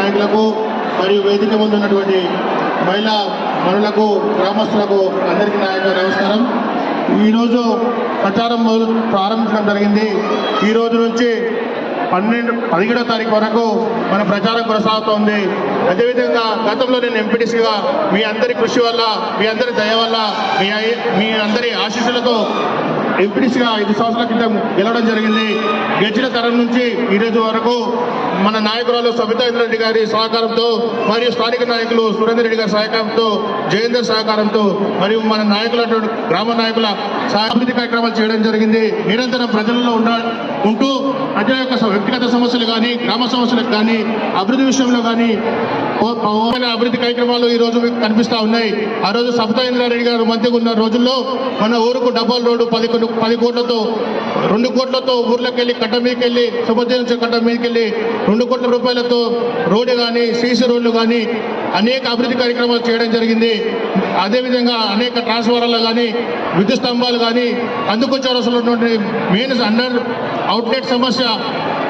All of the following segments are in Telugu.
నాయకులకు మరియు వేదిక ముందు ఉన్నటువంటి మహిళా మనులకు గ్రామస్తులకు అందరికీ నా యొక్క నమస్కారం. ఈరోజు ప్రచారం ప్రారంభించడం జరిగింది. ఈ రోజు నుంచి 17వ తారీఖు వరకు మన ప్రచారం కొనసాగుతోంది. అదేవిధంగా గతంలో నేను ఎంపీటీసీగా మీ అందరి కృషి వల్ల, మీ అందరి దయ వల్ల, మీ అందరి ఆశీస్సులతో ఎంపీటీసీగా 5 సంవత్సరాల క్రితం గెలవడం జరిగింది. గెలిచిన తరం నుంచి ఈరోజు వరకు మన నాయకురాలు సబితా ఇంద్రారెడ్డి గారి సహకారంతో మరియు స్థానిక నాయకులు సురేందర్ రెడ్డి గారి సహకారంతో, జయేందర్ సహకారంతో మరియు మన నాయకుల గ్రామ నాయకుల అభివృద్ధి కార్యక్రమాలు చేయడం జరిగింది. నిరంతరం ప్రజలలో ఉంటూ ప్రజల యొక్క వ్యక్తిగత సమస్యలు కానీ, గ్రామ సమస్యలకు కానీ, అభివృద్ధి విషయంలో కానీ అభివృద్ధి కార్యక్రమాలు ఈ రోజు మీకు కనిపిస్తూ ఉన్నాయి. ఆ రోజు సబితా ఇంద్రారెడ్డి గారు మంత్రిగా ఉన్న రోజుల్లో మన ఊరుకు డబల్ రోడ్డు 10 కోట్లతో 2 కోట్లతో ఊర్లోకి వెళ్ళి కట్ట మీదకి వెళ్ళి శుభోదయం కట్ట మీదకి వెళ్ళి 2 కోట్ల రూపాయలతో రోడ్డు కానీ, సీసీ రోడ్లు కానీ అనేక అభివృద్ధి కార్యక్రమాలు చేయడం జరిగింది. అదేవిధంగా అనేక ట్రాన్స్ఫార్మర్లు కానీ, విద్యుత్ స్తంభాలు కానీ, అందుకు చౌరస్లో ఉన్నటువంటి మెయిన్ అండర్ అవుట్లెట్ సమస్య,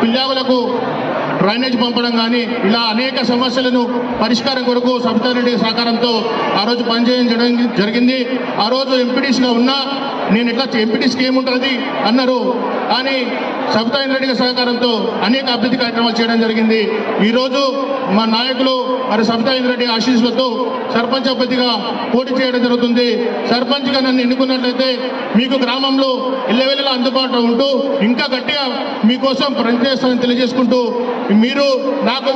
పిల్లాగులకు డ్రైనేజ్ పంపడం కానీ, ఇలా అనేక సమస్యలను పరిష్కారం కొరకు సబితా రెడ్డి సహకారంతో ఆ రోజు పనిచేయడం జరిగింది. ఆ రోజు ఎంపీటీసీగా ఉన్నా నేను ఎట్లా ఎంపీటీసీకి ఏముంటుంది అన్నారు, కానీ సబితా రెడ్డి సహకారంతో అనేక అభివృద్ధి కార్యక్రమాలు చేయడం జరిగింది. ఈరోజు మా నాయకులు మరి సబితా రెడ్డి ఆశీస్సులతో సర్పంచ్ అభ్యర్థిగా పోటీ చేయడం జరుగుతుంది. సర్పంచ్గా నన్ను ఎన్నుకున్నట్లయితే మీకు గ్రామంలో ఎల్లవెల్లలా అందుబాటులో ఉంటూ ఇంకా గట్టిగా మీకోసం పనిచేస్తానని తెలియజేసుకుంటూ, మీరు నాకు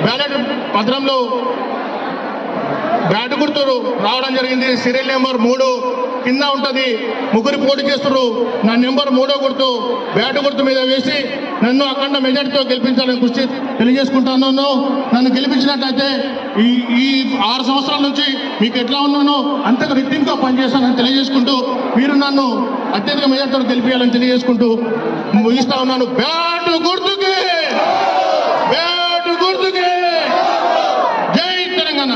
బ్యాలెట్ పత్రంలో బ్యాట్ గుర్తు రావడం జరిగింది. సీరియల్ నెంబర్ 3 కింద ఉంటుంది. ముగ్గురు పోటీ చేస్తున్నారు. నా నెంబర్ 3వ గుర్తు బ్యాట్ గుర్తు మీద వేసి నన్ను అఖండ మెజార్టీతో గెలిపించాలని కృషి తెలియజేసుకుంటున్నాను. నన్ను గెలిపించినట్లయితే ఈ 6 సంవత్సరాల నుంచి మీకు ఎట్లా ఉన్నానో అంతకు రెట్టింపుగా పనిచేస్తానని తెలియజేసుకుంటూ, మీరు నన్ను అత్యధిక మెజార్టీతో గెలిపించాలని తెలియజేసుకుంటూ ముగిస్తా ఉన్నాను. బ్యాట్ గుర్తుకి, బ్యాట్ గుర్తుకి. జై తెలంగాణ.